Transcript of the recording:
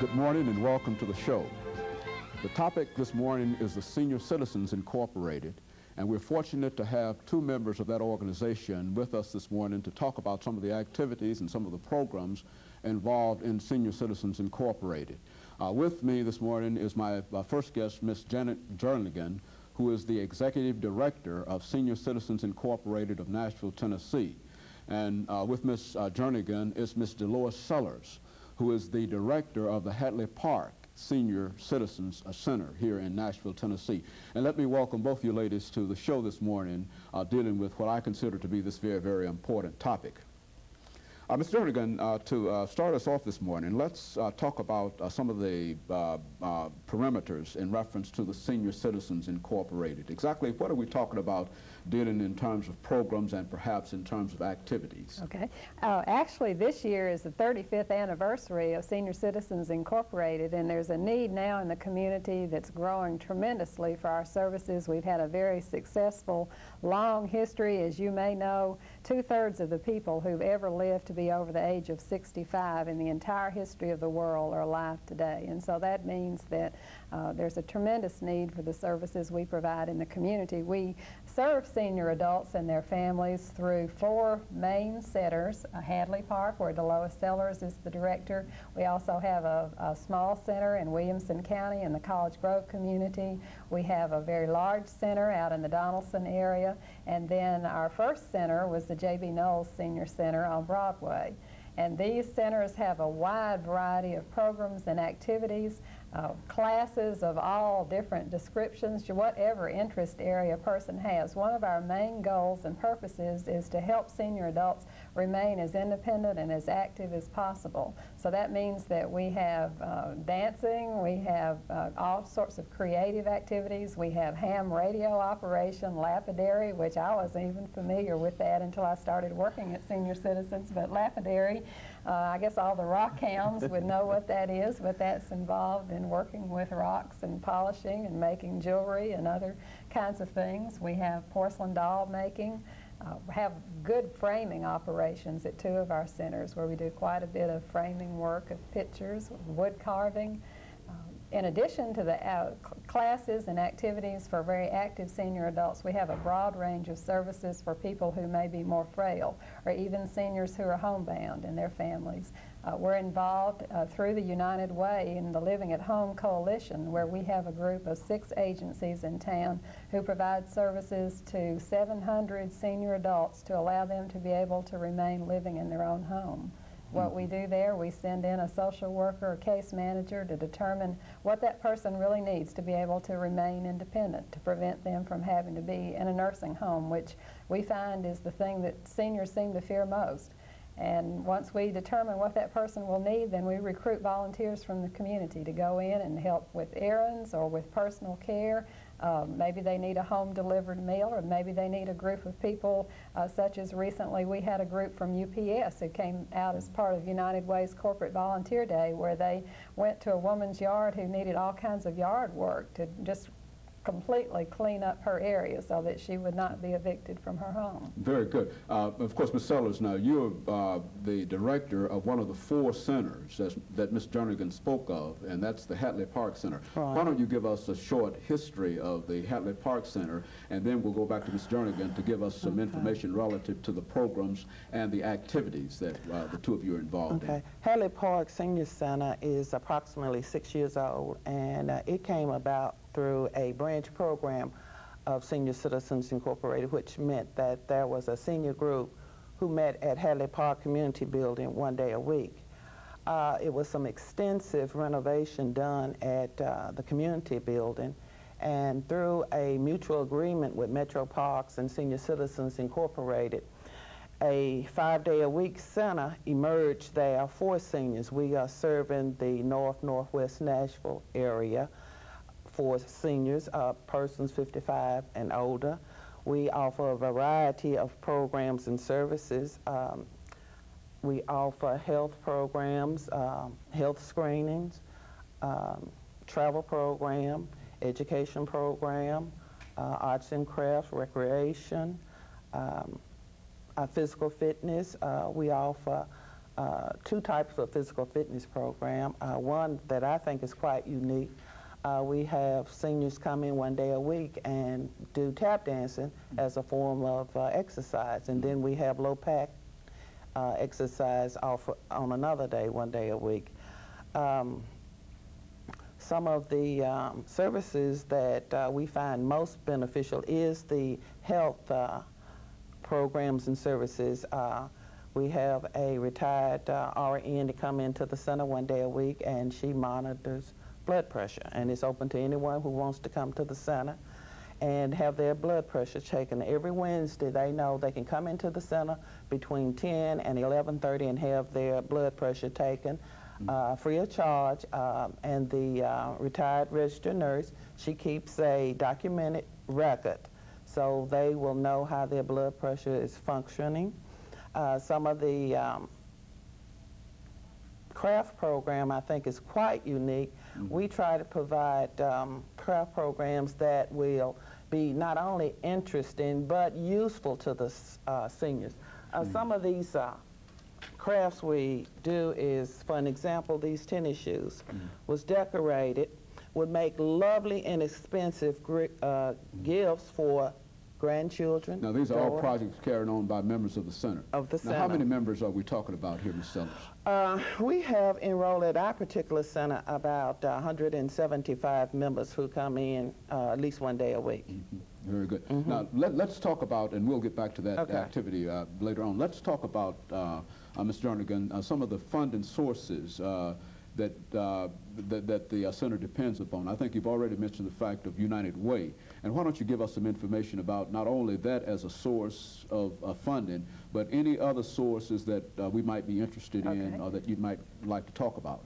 Good morning and welcome to the show. The topic this morning is the Senior Citizens Incorporated, and we're fortunate to have two members of that organization with us this morning to talk about some of the activities and some of the programs involved in Senior Citizens Incorporated. With me this morning is my first guest, Ms. JJernigan, who is the Executive Director of Senior Citizens Incorporated of Nashville, Tennessee. And with Ms. Jernigan is Ms. DSellers, who is the Director of the Hadley Park Senior Citizens Center here in Nashville, Tennessee. And let me welcome both you ladies to the show this morning, dealing with what I consider to be this very, very important topic. Ms. Jernigan, to start us off this morning, let's talk about some of the parameters in reference to the Senior Citizens Incorporated. Exactly what are we talking about dealing in terms of programs and perhaps in terms of activities? Okay. Actually, this year is the 35th anniversary of Senior Citizens Incorporated, and there's a need now in the community that's growing tremendously for our services. We've had a very successful, long history. As you may know, 2/3 of the people who've ever lived to be over the age of 65 in the entire history of the world are alive today. And so that means that there's a tremendous need for the services we provide in the community. We serve senior adults and their families through 4 main centers: Hadley Park, where DSellers is the director. We also have a small center in Williamson County in the College Grove community. We have a very large center out in the Donaldson area. And then our first center was the J.B. Knowles Senior Center on Broadway. And these centers have a wide variety of programs and activities, classes of all different descriptions, whatever interest area a person has. One of our main goals and purposes is to help senior adults remain as independent and as active as possible. So that means that we have dancing, we have all sorts of creative activities, we have ham radio operation, lapidary, which I wasn't even familiar with that until I started working at Senior Citizens, but lapidary, I guess all the rock hounds would know what that is, but that's involved in working with rocks and polishing and making jewelry and other kinds of things. We have porcelain doll making. Have good framing operations at 2 of our centers where we do quite a bit of framing work of pictures, wood carving. In addition to the classes and activities for very active senior adults, we have a broad range of services for people who may be more frail, or even seniors who are homebound and their families. We're involved through the United Way in the Living at Home Coalition, where we have a group of 6 agencies in town who provide services to 700 senior adults to allow them to be able to remain living in their own home. What we do there, we send in a social worker or case manager to determine what that person really needs to be able to remain independent, to prevent them from having to be in a nursing home, which we find is the thing that seniors seem to fear most. And once we determine what that person will need, then we recruit volunteers from the community to go in and help with errands or with personal care. Maybe they need a home-delivered meal, or maybe they need a group of people, such as recently we had a group from UPS who came out as part of United Way's Corporate Volunteer Day, where they went to a woman's yard who needed all kinds of yard work to just completely clean up her area so that she would not be evicted from her home. Very good. Of course, Ms. Sellers, now you're the director of one of the 4 centers that Ms. Jernigan spoke of, and that's the Hadley Park Center. Right. Why don't you give us a short history of the Hadley Park Center, and then we'll go back to Ms. Jernigan to give us some information relative to the programs and the activities that the 2 of you are involved in. Hadley Park Senior Center is approximately 6 years old, and it came about through a branch program of Senior Citizens Incorporated, which meant that there was a senior group who met at Hadley Park Community Building 1 day a week. It was some extensive renovation done at the community building, and through a mutual agreement with Metro Parks and Senior Citizens Incorporated, a 5-day-a-week center emerged there for seniors. We are serving the northwest Nashville area for seniors, persons 55 and older. We offer a variety of programs and services. We offer health programs, health screenings, travel program, education program, arts and crafts, recreation, physical fitness. We offer two types of physical fitness program. One that I think is quite unique. We have seniors come in 1 day a week and do tap dancing as a form of exercise, and then we have low pack exercise on another day, 1 day a week. Some of the services that we find most beneficial is the health programs and services. We have a retired RN to come into the center 1 day a week, and she monitors blood pressure, and it's open to anyone who wants to come to the center and have their blood pressure taken. Every Wednesday, they know they can come into the center between 10 and 11:30 and have their blood pressure taken free of charge. And the retired registered nurse, she keeps a documented record, so they will know how their blood pressure is functioning. Some of the craft program, I think, is quite unique. We try to provide craft programs that will be not only interesting but useful to the seniors. Some of these crafts we do is, for an example, these tennis shoes was decorated, would make lovely, inexpensive gifts for grandchildren. Now, these are all projects carried on by members of the center. Now, how many members are we talking about here, Ms. Sellers? We have enrolled at our particular center about 175 members who come in at least 1 day a week. Very good. Now, let's talk about, and we'll get back to that activity later on. Let's talk about, Ms. Jernigan, some of the funding sources that the center depends upon. I think you've already mentioned the fact of United Way. And why don't you give us some information about not only that as a source of funding, but any other sources that we might be interested in or that you might like to talk about?